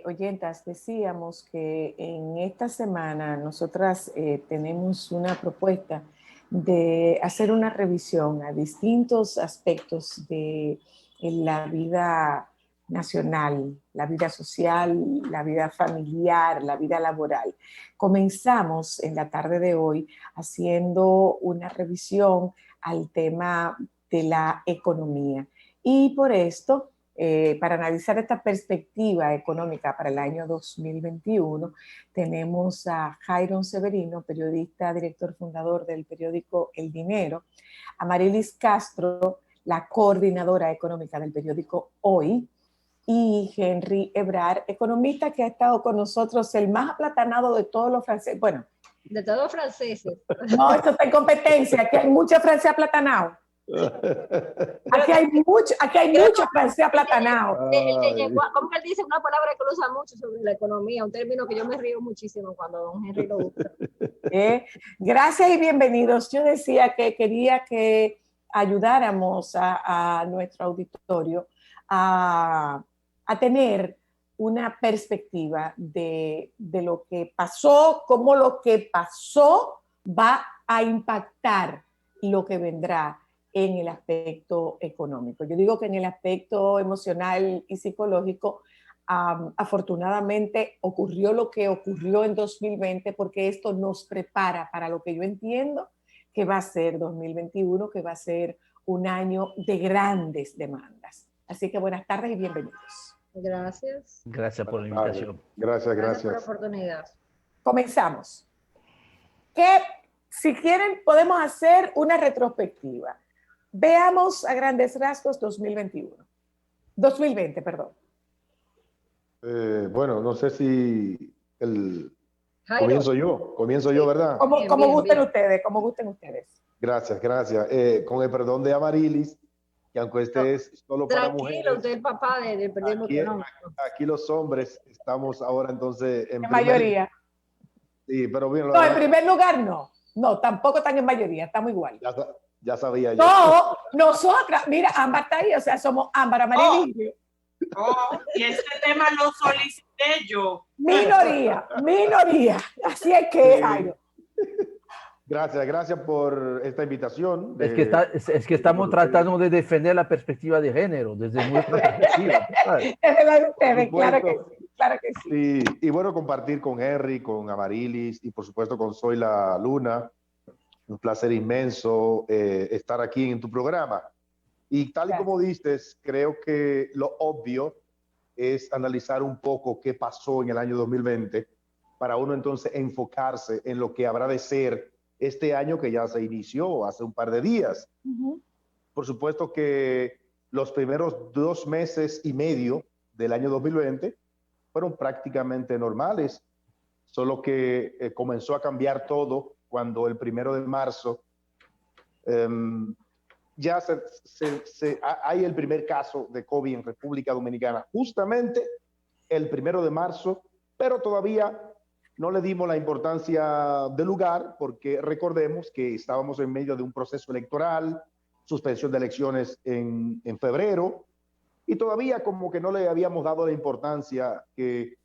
Oyentas, decíamos que en esta semana nosotras tenemos una propuesta de hacer una revisión a distintos aspectos de la vida nacional, la vida social, la vida familiar, la vida laboral. Comenzamos en la tarde de hoy haciendo una revisión al tema de la economía y por esto para analizar esta perspectiva económica para el año 2021, tenemos a Jairon Severino, periodista, director fundador del periódico El Dinero, a Marilis Castro, la coordinadora económica del periódico Hoy, y Henry Ebrar, economista que ha estado con nosotros, el más aplatanado de todos los franceses. Bueno, de todos los franceses. No, esto está en competencia, aquí hay mucha francés aplatanado. Aquí hay mucho francés aplatanado. ¿Cómo que él dice una palabra que lo usa mucho sobre la economía? Un término que yo me río muchísimo cuando don Henry lo usa. Gracias y bienvenidos. Yo decía que quería que ayudáramos a nuestro auditorio a tener una perspectiva de lo que pasó, cómo lo que pasó va a impactar lo que vendrá en el aspecto económico. Yo digo que en el aspecto emocional y psicológico, afortunadamente ocurrió lo que ocurrió en 2020 porque esto nos prepara para lo que yo entiendo que va a ser 2021, que va a ser un año de grandes demandas. Así que buenas tardes y bienvenidos. Gracias. Gracias por la invitación. Gracias por la oportunidad. Comenzamos. Si quieren, podemos hacer una retrospectiva. Veamos a grandes rasgos 2020, perdón. Bueno, no sé si comienzo yo, ¿verdad? Como gusten ustedes. Gracias. Con el perdón de Amarilis, que aunque este es solo para mujeres. Tranquilo, usted es el papá del periodismo económico. Aquí los hombres estamos ahora entonces en mayoría. Sí, pero bien. No, en primer lugar no. No, tampoco están en mayoría, estamos igual. Ya sabía yo. No, nosotras, mira, Ámbar está ahí, o sea, somos Ámbar, Amarilis. Y este tema lo solicité yo. Minoría. Así es que, Jairo. Gracias por esta invitación. Es que estamos tratando de defender la perspectiva de género desde nuestra perspectiva. Es verdad de ustedes, claro que sí. Y bueno, compartir con Henry, con Amarilis y por supuesto con Soy la Luna. Un placer inmenso estar aquí en tu programa. Y tal y como dices, creo que lo obvio es analizar un poco qué pasó en el año 2020 para uno entonces enfocarse en lo que habrá de ser este año que ya se inició hace un par de días. Por supuesto que los primeros 2 meses y medio del año 2020 fueron prácticamente normales, solo que comenzó a cambiar todo cuando el 1 de marzo ya hay el primer caso de COVID en República Dominicana, justamente el 1 de marzo, pero todavía no le dimos la importancia del lugar porque recordemos que estábamos en medio de un proceso electoral, suspensión de elecciones en febrero, y todavía como que no le habíamos dado la importancia que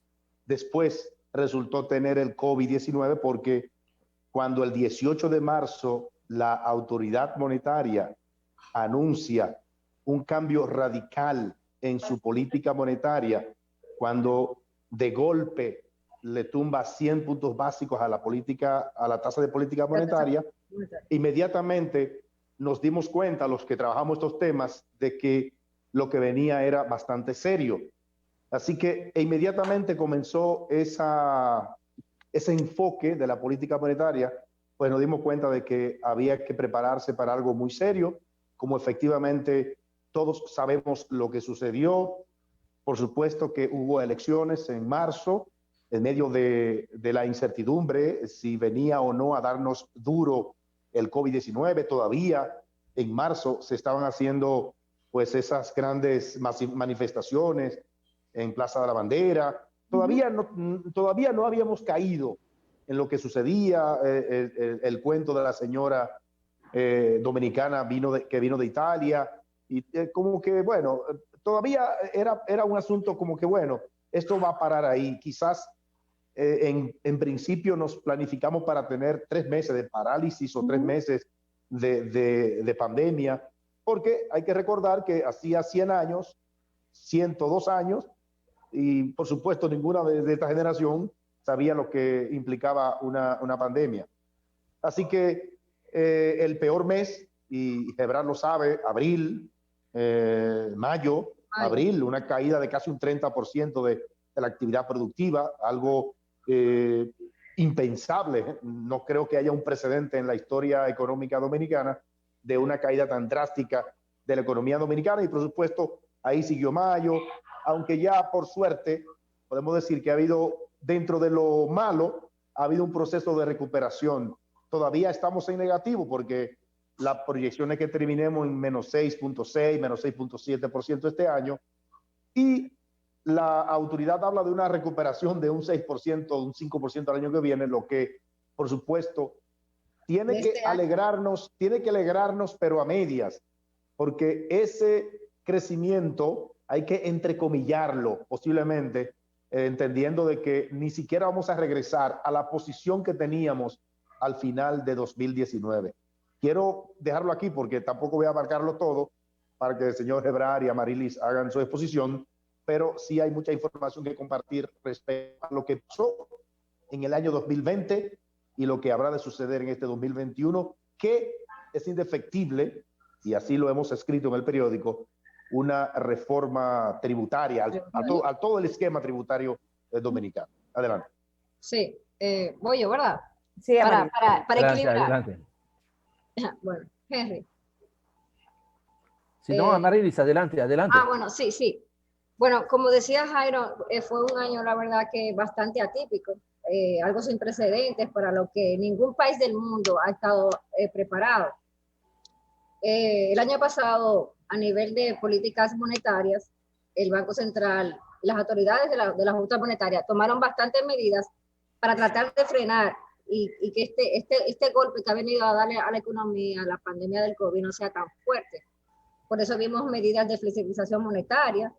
después resultó tener el COVID-19, porque cuando el 18 de marzo la autoridad monetaria anuncia un cambio radical en su política monetaria, cuando de golpe le tumba 100 puntos básicos a la tasa de política monetaria, inmediatamente nos dimos cuenta, los que trabajamos estos temas, de que lo que venía era bastante serio. Así que inmediatamente comenzó ese enfoque de la política monetaria, pues nos dimos cuenta de que había que prepararse para algo muy serio, como efectivamente todos sabemos lo que sucedió. Por supuesto que hubo elecciones en marzo, en medio de la incertidumbre, si venía o no a darnos duro el COVID-19. Todavía en marzo se estaban haciendo pues esas grandes manifestaciones en Plaza de la Bandera. Todavía no habíamos caído en lo que sucedía, el cuento de la señora dominicana que vino de Italia, y como que, bueno, todavía era un asunto como que, bueno, esto va a parar ahí. Quizás en principio nos planificamos para tener 3 meses de parálisis o 3 meses de pandemia, porque hay que recordar que hacía 100 años, 102 años, y por supuesto ninguna de esta generación sabía lo que implicaba una pandemia. Así que el peor mes, y Gebran lo sabe, abril, mayo, abril, una caída de casi un 30% de la actividad productiva, algo impensable. No creo que haya un precedente en la historia económica dominicana de una caída tan drástica de la economía dominicana, y por supuesto ahí siguió mayo, aunque ya por suerte podemos decir que ha habido, dentro de lo malo, ha habido un proceso de recuperación. Todavía estamos en negativo porque la proyección es que terminemos en menos 6.6, menos 6.7% este año, y la autoridad habla de una recuperación de un 6%, un 5% al año que viene, lo que, por supuesto, tiene que alegrarnos, pero a medias, porque ese crecimiento hay que entrecomillarlo posiblemente, entendiendo de que ni siquiera vamos a regresar a la posición que teníamos al final de 2019. Quiero dejarlo aquí porque tampoco voy a abarcarlo todo para que el señor Gebran y Amarilis hagan su exposición, pero sí hay mucha información que compartir respecto a lo que pasó en el año 2020 y lo que habrá de suceder en este 2021, que es indefectible, y así lo hemos escrito en el periódico, una reforma tributaria a todo el esquema tributario dominicano. Adelante. Sí, voy yo, ¿verdad? Sí, Para Adelante, equilibrar. adelante. Bueno, Henry. Si no, Amarilis, adelante, adelante. Bueno, sí. Bueno, como decía Jairo, fue un año, la verdad, que bastante atípico, algo sin precedentes para lo que ningún país del mundo ha estado preparado. El año pasado, a nivel de políticas monetarias, el Banco Central y las autoridades de la Junta Monetaria tomaron bastantes medidas para tratar de frenar y que este golpe que ha venido a darle a la economía, la pandemia del COVID, no sea tan fuerte. Por eso vimos medidas de flexibilización monetaria,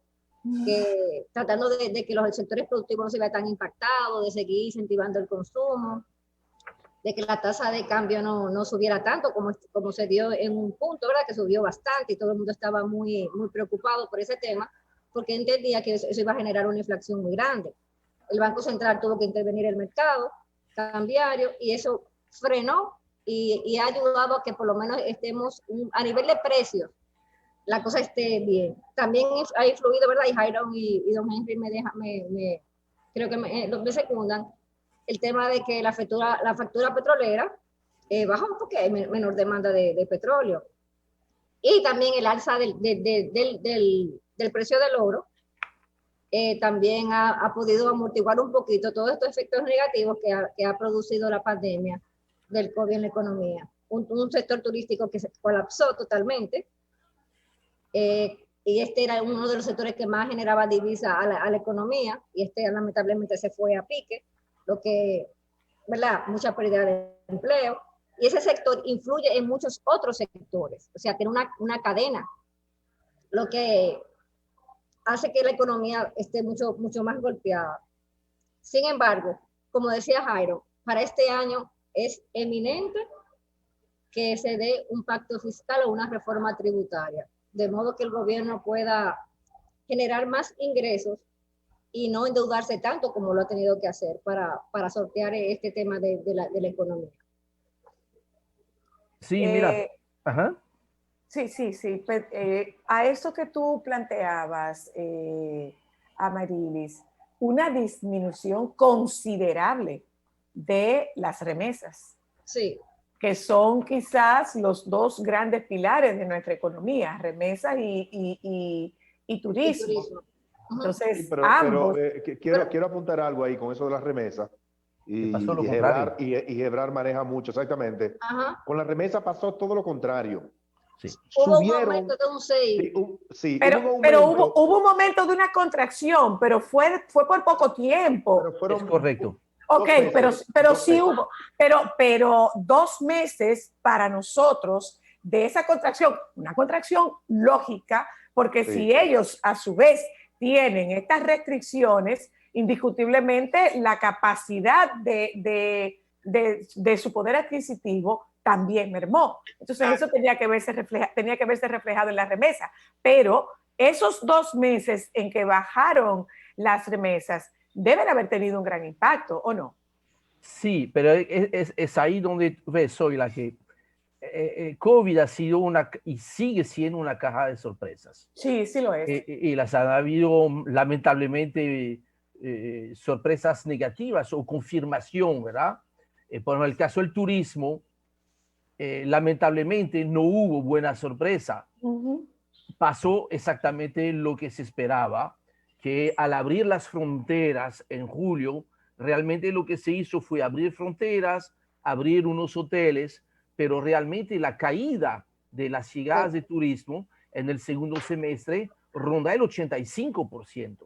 tratando de que los sectores productivos no se vean tan impactados, de seguir incentivando el consumo, de que la tasa de cambio no subiera tanto como se dio en un punto, ¿verdad? Que subió bastante y todo el mundo estaba muy preocupado por ese tema, porque entendía que eso iba a generar una inflación muy grande. El Banco Central tuvo que intervenir el mercado cambiario y eso frenó y ha ayudado a que por lo menos estemos a nivel de precios, la cosa esté bien. También ha influido, ¿verdad? Y Jairo y don Henry creo que me secundan, el tema de que la factura petrolera bajó porque hay menor demanda de petróleo. Y también el alza del precio del oro también ha podido amortiguar un poquito todos estos efectos negativos que ha producido la pandemia del COVID en la economía. Un sector turístico que se colapsó totalmente, y este era uno de los sectores que más generaba divisa a la economía, y lamentablemente se fue a pique, lo que, ¿verdad?, mucha pérdida de empleo, y ese sector influye en muchos otros sectores, o sea, tiene una cadena, lo que hace que la economía esté mucho más golpeada. Sin embargo, como decía Jairo, para este año es eminente que se dé un pacto fiscal o una reforma tributaria, de modo que el gobierno pueda generar más ingresos y no endeudarse tanto como lo ha tenido que hacer para sortear este tema de la economía. Sí, mira. Ajá. Sí. A eso que tú planteabas, Amarilis, una disminución considerable de las remesas. Sí. Que son quizás los dos grandes pilares de nuestra economía, remesas y turismo. Entonces, sí, pero quiero apuntar algo ahí con eso de las remesas. Y Gebran maneja mucho, exactamente. Ajá. Con la remesa pasó todo lo contrario. Sí. Hubo un aumento de un 6. Sí, pero hubo un momento de una contracción, pero fue por poco tiempo. Es correcto. Ok, pero sí hubo, pero 2 meses para nosotros de esa contracción, una contracción lógica, porque si ellos a su vez tienen estas restricciones, indiscutiblemente la capacidad de su poder adquisitivo también mermó. Entonces eso tenía que verse reflejado en la remesa. Pero esos 2 meses en que bajaron las remesas deben haber tenido un gran impacto, ¿o no? Sí, pero es ahí donde ves, soy la que COVID ha sido y sigue siendo una caja de sorpresas. Sí, sí lo es. Y las han habido lamentablemente sorpresas negativas o confirmación, ¿verdad? Por el caso del turismo, lamentablemente no hubo buena sorpresa. Pasó exactamente lo que se esperaba, que al abrir las fronteras en julio, realmente lo que se hizo fue abrir fronteras, abrir unos hoteles, pero realmente la caída de las llegadas de turismo en el segundo semestre ronda el 85%.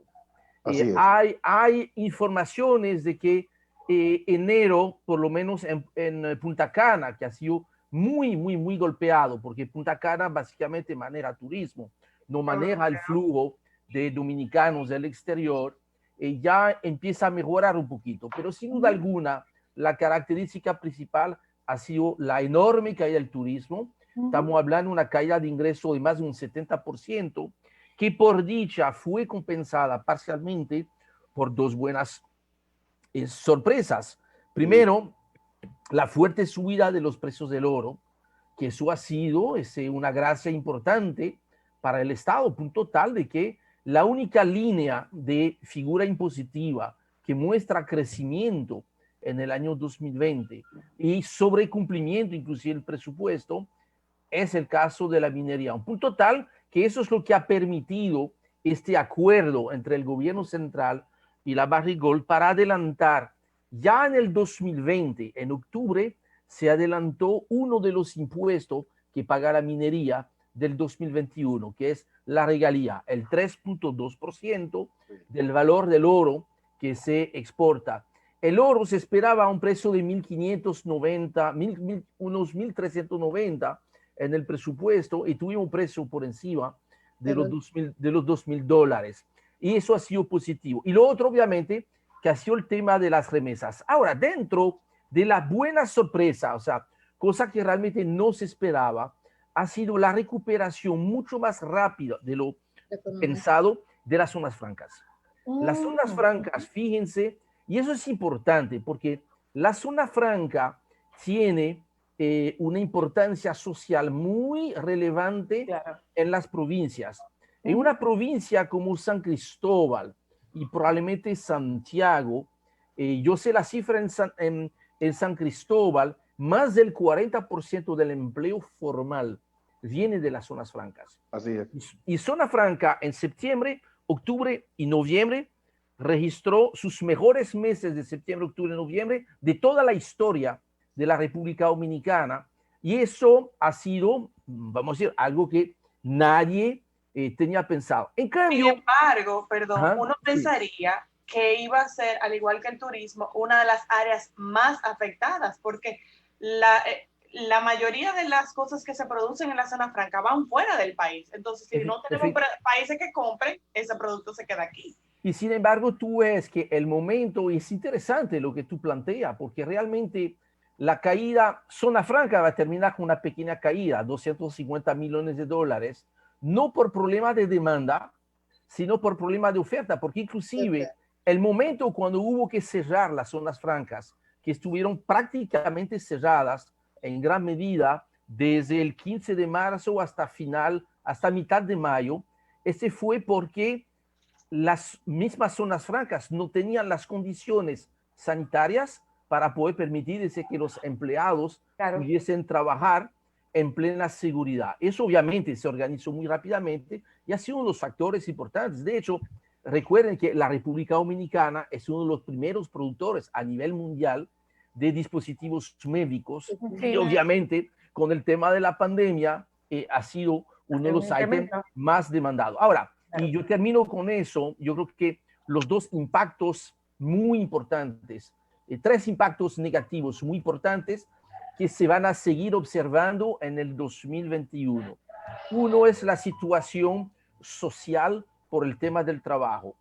Así es. Hay informaciones de que enero, por lo menos en Punta Cana, que ha sido muy golpeado, porque Punta Cana básicamente maneja turismo, no maneja el flujo de dominicanos del exterior, ya empieza a mejorar un poquito, pero sin duda alguna, la característica principal ha sido la enorme caída del turismo. Estamos hablando de una caída de ingreso de más de un 70%, que por dicha fue compensada parcialmente por 2 buenas sorpresas. Primero, la fuerte subida de los precios del oro, que eso ha sido una gracia importante para el Estado, punto tal de que la única línea de figura impositiva que muestra crecimiento en el año 2020 y sobrecumplimiento inclusive el presupuesto es el caso de la minería. Un punto tal que eso es lo que ha permitido este acuerdo entre el gobierno central y la Barrick Gold para adelantar ya en el 2020, en octubre, se adelantó uno de los impuestos que paga la minería del 2021, que es la regalía, el 3.2% del valor del oro que se exporta. El oro se esperaba a un precio de 1.590, unos 1.390 en el presupuesto y tuvimos un precio por encima de los $2.000. Y eso ha sido positivo. Y lo otro, obviamente, que ha sido el tema de las remesas. Ahora, dentro de la buena sorpresa, o sea, cosa que realmente no se esperaba, ha sido la recuperación mucho más rápida de lo pensado de las zonas francas. Las zonas francas, fíjense, y eso es importante porque la zona franca tiene una importancia social muy relevante en las provincias. En una provincia como San Cristóbal y probablemente Santiago, yo sé la cifra en San Cristóbal, más del 40% del empleo formal viene de las zonas francas. Así es. Y zona franca en septiembre, octubre y noviembre registró sus mejores meses de septiembre, octubre y noviembre de toda la historia de la República Dominicana. Y eso ha sido, vamos a decir, algo que nadie tenía pensado. En cambio, sin embargo, perdón, uno pensaría que iba a ser, al igual que el turismo, una de las áreas más afectadas, porque la mayoría de las cosas que se producen en la zona franca van fuera del país. Entonces, si no tenemos países que compren, ese producto se queda aquí. Y sin embargo, tú ves que el momento es interesante lo que tú planteas, porque realmente la caída, zona franca va a terminar con una pequeña caída, $250 millones, no por problema de demanda, sino por problema de oferta, porque inclusive el momento cuando hubo que cerrar las zonas francas, que estuvieron prácticamente cerradas en gran medida desde el 15 de marzo hasta mitad de mayo, ese fue porque las mismas zonas francas no tenían las condiciones sanitarias para poder permitir que los empleados pudiesen trabajar en plena seguridad. Eso obviamente se organizó muy rápidamente y ha sido uno de los factores importantes. De hecho, recuerden que la República Dominicana es uno de los primeros productores a nivel mundial de dispositivos médicos y obviamente con el tema de la pandemia ha sido uno de los ítems más demandados. Ahora, y yo termino con eso, yo creo que los 2 impactos muy importantes, 3 impactos negativos muy importantes que se van a seguir observando en el 2021. Uno es la situación social por el tema del trabajo.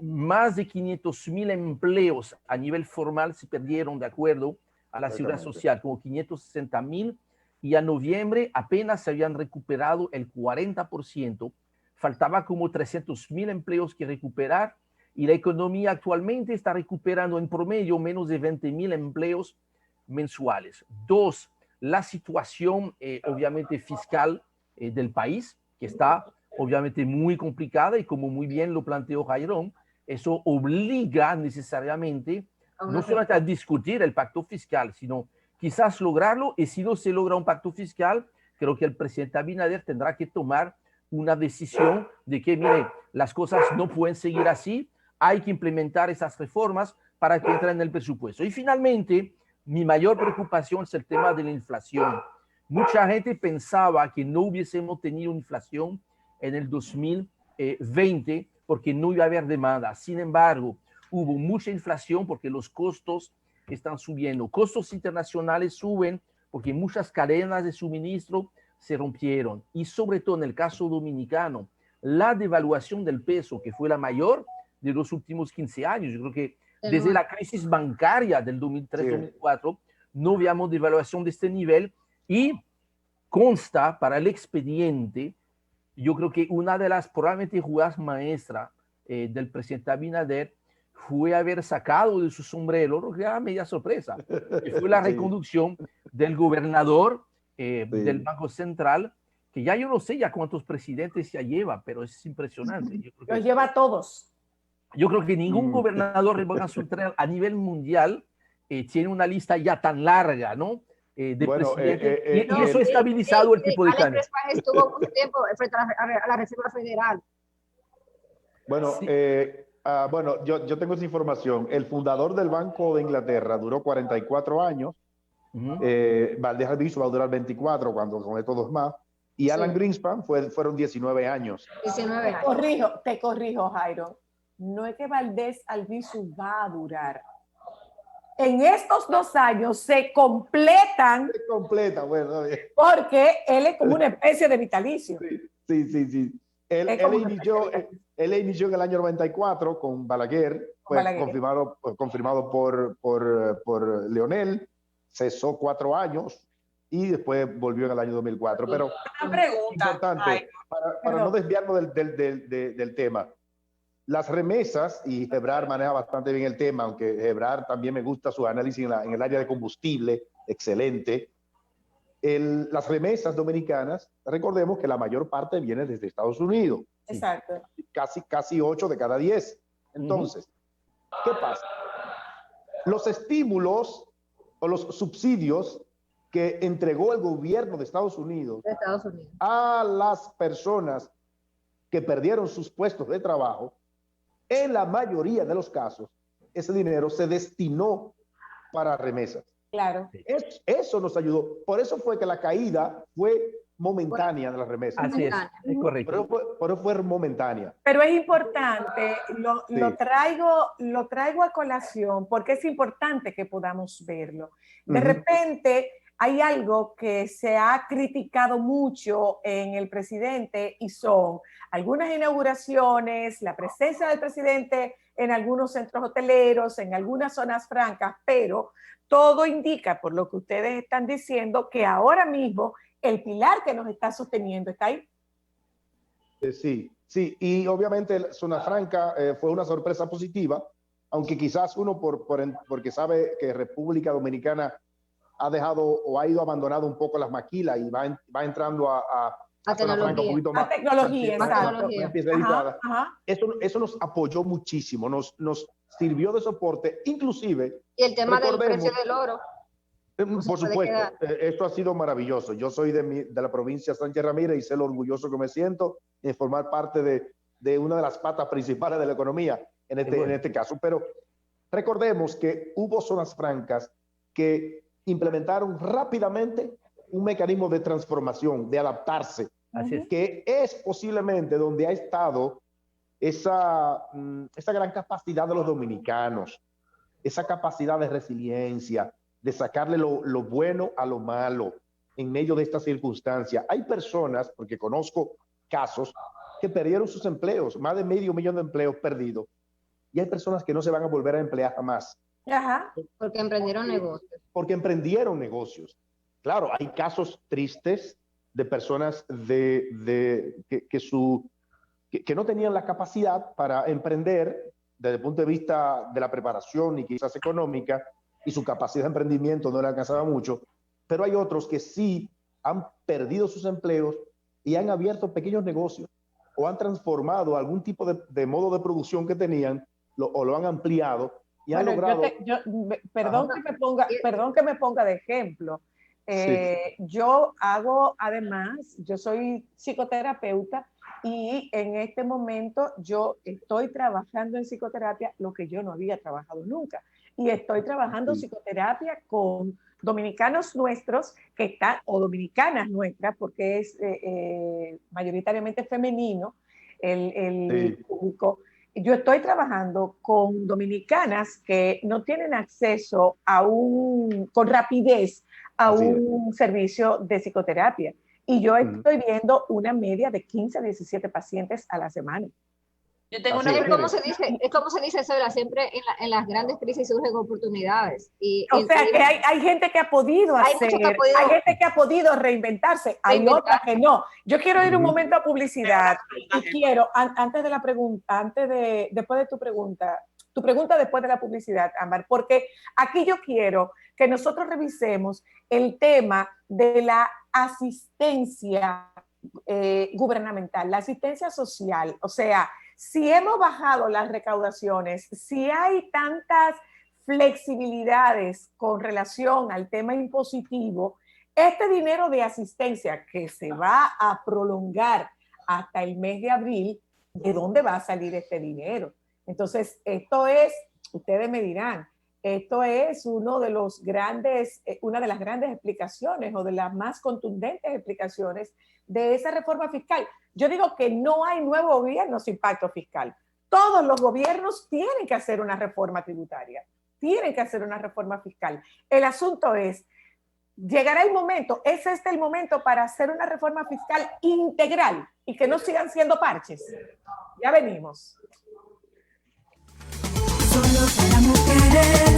Más de 500.000 empleos a nivel formal se perdieron de acuerdo a la Seguridad Social, como 560.000, y a noviembre apenas se habían recuperado el 40%. Faltaba como 300.000 empleos que recuperar, y la economía actualmente está recuperando en promedio menos de 20.000 empleos mensuales. Dos, la situación obviamente fiscal del país, que está obviamente muy complicada, y como muy bien lo planteó Jairón, eso obliga necesariamente no solamente a discutir el pacto fiscal, sino quizás lograrlo, y si no se logra un pacto fiscal, creo que el presidente Abinader tendrá que tomar una decisión de que, mire, las cosas no pueden seguir así, hay que implementar esas reformas para que entren en el presupuesto. Y finalmente, mi mayor preocupación es el tema de la inflación. Mucha gente pensaba que no hubiésemos tenido inflación en el 2020 porque no iba a haber demanda. Sin embargo, hubo mucha inflación porque los costos están subiendo. Costos internacionales suben porque muchas cadenas de suministro se rompieron. Y sobre todo en el caso dominicano, la devaluación del peso, que fue la mayor de los últimos 15 años. Yo creo que desde la crisis bancaria del 2003-2004 no veíamos devaluación de este nivel, y consta para el expediente, yo creo que una de las probablemente jugadas maestras del presidente Abinader fue haber sacado de su sombrero, lo que era media sorpresa, que fue la reconducción del gobernador del Banco Central, que ya yo no sé ya cuántos presidentes ya lleva, pero es impresionante. Yo creo que, los lleva a todos. Yo creo que ningún gobernador del Banco Central a nivel mundial tiene una lista ya tan larga, ¿no? De presidentes, y eso ha estabilizado el tipo de cambio. Alex Esparza estuvo mucho tiempo frente a la Reserva Federal. Bueno, sí. Bueno, yo tengo esa información. El fundador del Banco de Inglaterra duró 44 años. Valdez Albizu va a durar 24 con estos dos más. Y Alan Greenspan fueron 19 años. 19 años. Te corrijo, Jairo. No es que Valdez Albizu va a durar. En estos 2 años se completan. Se completa, bueno. Porque él es como una especie de vitalicio. Sí. Él inició en el año 94 con Balaguer, confirmado por Leonel, cesó 4 años y después volvió en el año 2004. Pero una pregunta, importante, para no desviarnos del tema, las remesas, y Ebrard maneja bastante bien el tema, aunque Ebrard también me gusta su análisis en el área de combustible, excelente. Las remesas dominicanas, recordemos que la mayor parte viene desde Estados Unidos. Exacto. Casi 8 de cada 10. Entonces, ¿qué pasa? Los estímulos o los subsidios que entregó el gobierno de Estados Unidos a las personas que perdieron sus puestos de trabajo, en la mayoría de los casos, ese dinero se destinó para remesas. Claro. Eso nos ayudó. Por eso fue que la caída fue momentánea de las remesas. Así es correcto. Pero fue momentánea. Pero es importante, lo traigo a colación porque es importante que podamos verlo. De repente hay algo que se ha criticado mucho en el presidente, y son algunas inauguraciones, la presencia del presidente en algunos centros hoteleros, en algunas zonas francas, pero todo indica, por lo que ustedes están diciendo, que ahora mismo el pilar que nos está sosteniendo está ahí. Sí, y obviamente Zona Franca fue una sorpresa positiva, aunque quizás uno porque sabe que República Dominicana ha dejado o ha ido abandonando un poco las maquilas y va entrando a Zona Franca un poquito más. A tecnología, exacto. Eso nos apoyó muchísimo, nos sirvió de soporte, inclusive. Y el tema del precio del oro. Por supuesto, esto ha sido maravilloso. Yo soy de la provincia de Sánchez Ramírez y sé lo orgulloso que me siento en formar parte de una de las patas principales de la economía en este caso. Pero recordemos que hubo zonas francas que implementaron rápidamente un mecanismo de transformación, de adaptarse, que es posiblemente donde ha estado esa gran capacidad de los dominicanos, esa capacidad de resiliencia, de sacarle lo bueno a lo malo en medio de esta circunstancia. Hay personas, porque conozco casos que perdieron sus empleos, más de 500.000 de empleos perdidos. Y hay personas que no se van a volver a emplear jamás. Ajá. Porque emprendieron negocios. Porque emprendieron negocios. Claro, hay casos tristes de personas que no tenían la capacidad para emprender desde el punto de vista de la preparación y quizás económica, y su capacidad de emprendimiento no le alcanzaba mucho, pero hay otros que sí han perdido sus empleos y han abierto pequeños negocios o han transformado algún tipo de modo de producción que tenían o lo han ampliado y han logrado... Perdón que me ponga de ejemplo. Yo hago, además, yo soy psicoterapeuta y en este momento yo estoy trabajando en psicoterapia lo que yo no había trabajado nunca. Y estoy trabajando psicoterapia con dominicanos nuestros que están, o dominicanas nuestras, porque es mayoritariamente femenino el público. Yo estoy trabajando con dominicanas que no tienen acceso con rapidez a un servicio de psicoterapia. Y yo estoy viendo una media de 15 a 17 pacientes a la semana. Yo tengo es como se dice, Zoila, siempre en las grandes crisis surgen oportunidades. Que hay gente que ha podido hay gente que ha podido reinventarse, hay otras que no. Yo quiero ir un momento a publicidad y quiero, antes de la pregunta, después de tu pregunta después de la publicidad, Ámbar, porque aquí yo quiero que nosotros revisemos el tema de la asistencia gubernamental, la asistencia social. O sea, si hemos bajado las recaudaciones, si hay tantas flexibilidades con relación al tema impositivo, este dinero de asistencia que se va a prolongar hasta el mes de abril, ¿de dónde va a salir este dinero? Entonces, esto es, ustedes me dirán, esto es una de las grandes explicaciones o de las más contundentes explicaciones de esa reforma fiscal. Yo digo que no hay nuevo gobierno sin pacto fiscal. Todos los gobiernos tienen que hacer una reforma tributaria, tienen que hacer una reforma fiscal. El asunto es, llegará el momento, ¿es este el momento para hacer una reforma fiscal integral y que no sigan siendo parches? Ya venimos. Solo para mujeres.